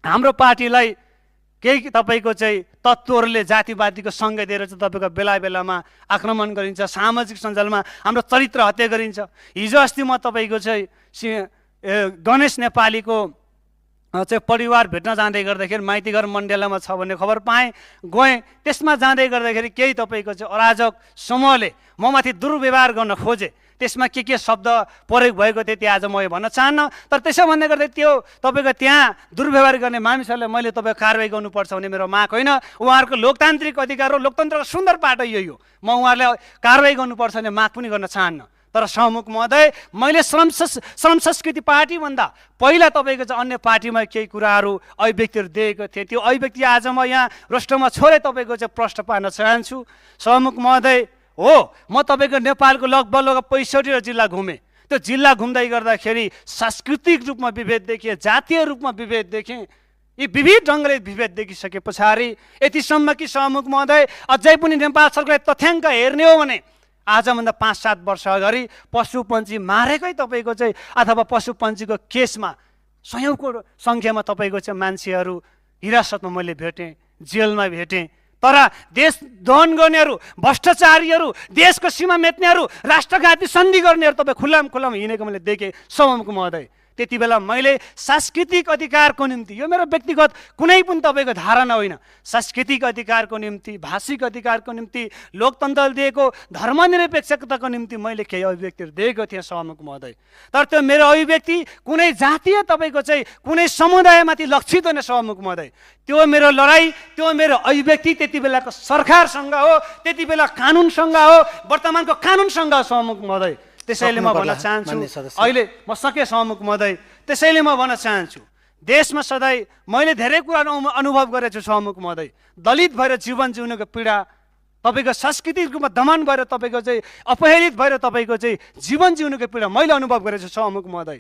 हाम्रो पार्टीलाई केही तपाईँको चाहिँ तत्त्वहरूले जातिवादीको सङ्घ दिएर चाहिँ तपाईँको बेला बेलामा आक्रमण गरिन्छ, सामाजिक सञ्जालमा हाम्रो चरित्र हत्या गरिन्छ। हिजो अस्ति म तपाईँको चाहिँ गणेश नेपालीको चाहिँ परिवार भेट्न जाँदै गर्दाखेरि माइतीघर मण्डेलामा छ भन्ने खबर पाएँ, गएँ। त्यसमा जाँदै गर्दाखेरि केही तपाईँको चाहिँ अराजक समूहले ममाथि दुर्व्यवहार गर्न खोजे। त्यसमा के शब्द प्रयोग भएको थियो त्यो आज म यो भन्न चाहन्न, तर त्यसो भन्दै गर्दा त्यो तपाईँको त्यहाँ दुर्व्यवहार गर्ने मानिसहरूलाई मैले तपाईँ कारवाही गर्नुपर्छ भन्ने मेरो माग होइन। उहाँहरूको लोकतान्त्रिक अधिकार हो, लोकतन्त्रको सुन्दर पाटो यही हो। म उहाँहरूलाई कारवाही गर्नुपर्छ भन्ने माग पनि गर्न चाहन्न। तर सभामुख महोदय, मैले श्रम संस्कृति पार्टीभन्दा पहिला तपाईँको चाहिँ अन्य पार्टीमा केही कुराहरू अभिव्यक्तिहरू दिएको थिएँ। त्यो अभिव्यक्ति आज म यहाँ रोस्टरमा छोडे तपाईँको चाहिँ प्रश्न पार्न चाहन्छु। सभामुख महोदय, हो म तपाईँको नेपालको लगभग 65 जिल्ला घुमेँ। त्यो जिल्ला घुम्दै गर्दाखेरि सांस्कृतिक रूपमा विभेद देखेँ, जातीय रूपमा विभेद देखेँ। यी विविध ढङ्गले विभेद देखिसके पछाडि यतिसम्म कि सभामुख महोदय अझै पनि नेपाल सरकारले तथ्याङ्क हेर्ने हो भने आजभन्दा 5-7 वर्ष अगाडि पशुपन्छी मारेकै तपाईँको चाहिँ अथवा पशुपन्छीको केसमा सयौँको सङ्ख्यामा तपाईँको चाहिँ मान्छेहरू हिरासतमा मैले भेटेँ, जेलमा भेटेँ। तर देश दहन गर्नेहरू, भ्रष्टाचारीहरू, देशको सीमा मेट्नेहरू, राष्ट्रघाती सन्धि गर्नेहरू तपाईँ खुल्लाम हिँडेको मैले देखेँ सभामुख महोदय। त्यति बेला मैले सांस्कृतिक अधिकारको निम्ति, यो मेरो व्यक्तिगत कुनै पनि तपाईँको धारणा होइन, सांस्कृतिक अधिकारको निम्ति, भाषिक अधिकारको निम्ति, लोकतन्त्रले दिएको धर्मनिरपेक्षताको निम्ति मैले केही अभिव्यक्तिहरू दिएको थिएँ सभामुख महोदय। तर त्यो मेरो अभिव्यक्ति कुनै जातीय तपाईँको चाहिँ कुनै समुदायमाथि लक्षित होइन सभामुख महोदय। त्यो मेरो लडाइँ, त्यो मेरो अभिव्यक्ति त्यति बेलाको सरकारसँग हो, त्यति बेला कानुनसँग हो, वर्तमानको कानुनसँग हो सभामुख महोदय। त्यसैले म भन्न चाहन्छु, अहिले म सकेँ सभामुख महोदय, त्यसैले म भन्न चाहन्छु, देशमा सधैँ मैले धेरै कुरा अनुभव गरेको छु सभामुख महोदय। दलित भएर जीवन जिउनुको पीडा, तपाईँको सांस्कृतिक रूपमा दमन भएर तपाईँको चाहिँ अपहेलित भएर तपाईँको चाहिँ जीवन जिउनुको पीडा मैले अनुभव गरेको छु सभामुख महोदय।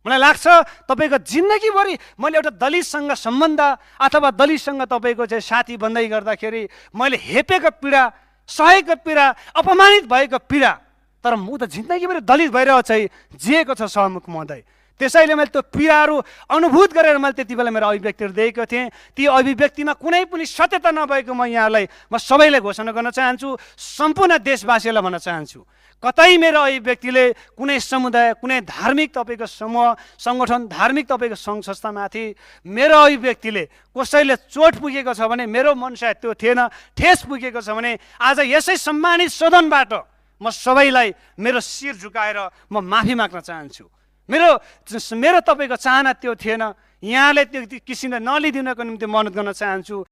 मलाई लाग्छ तपाईँको जिन्दगीभरि मैले एउटा दलितसँग सम्बन्ध अथवा दलितसँग तपाईँको चाहिँ साथी बन्दै गर्दाखेरि मैले हेपेको पीडा, सहेको पीडा, अपमानित भएको पीडा, तर म त जिन्दगीभरि दलित भएर चाहिँ जिएको छ सभामुख महोदय। त्यसैले मैले त्यो पीडाहरू अनुभूत गरेर मैले त्यति बेला मेरो अभिव्यक्तिहरू दिएको थिएँ। ती अभिव्यक्तिमा कुनै पनि सत्यता नभएको म यहाँलाई म सबैलाई घोषणा गर्न चाहन्छु, सम्पूर्ण देशवासीलाई भन्न चाहन्छु, कतै मेरो अभिव्यक्तिले कुनै समुदाय, कुनै धार्मिक तपाईँको समूह, सङ्गठन, धार्मिक तपाईँको सङ्घ संस्थामाथि मेरो अभिव्यक्तिले कसैले चोट पुगेको छ भने, मेरो मनसाय त्यो थिएन, ठेस पुगेको छ भने आज यसै सम्मानित सदनबाट म सबैलाई मेरो शिर झुकाएर म माफी माग्न चाहन्छु। मेरो तपाईँको चाहना त्यो थिएन, यहाँले त्यो किसिमले नलिदिनको निम्ति म अनुरोध गर्न चाहन्छु।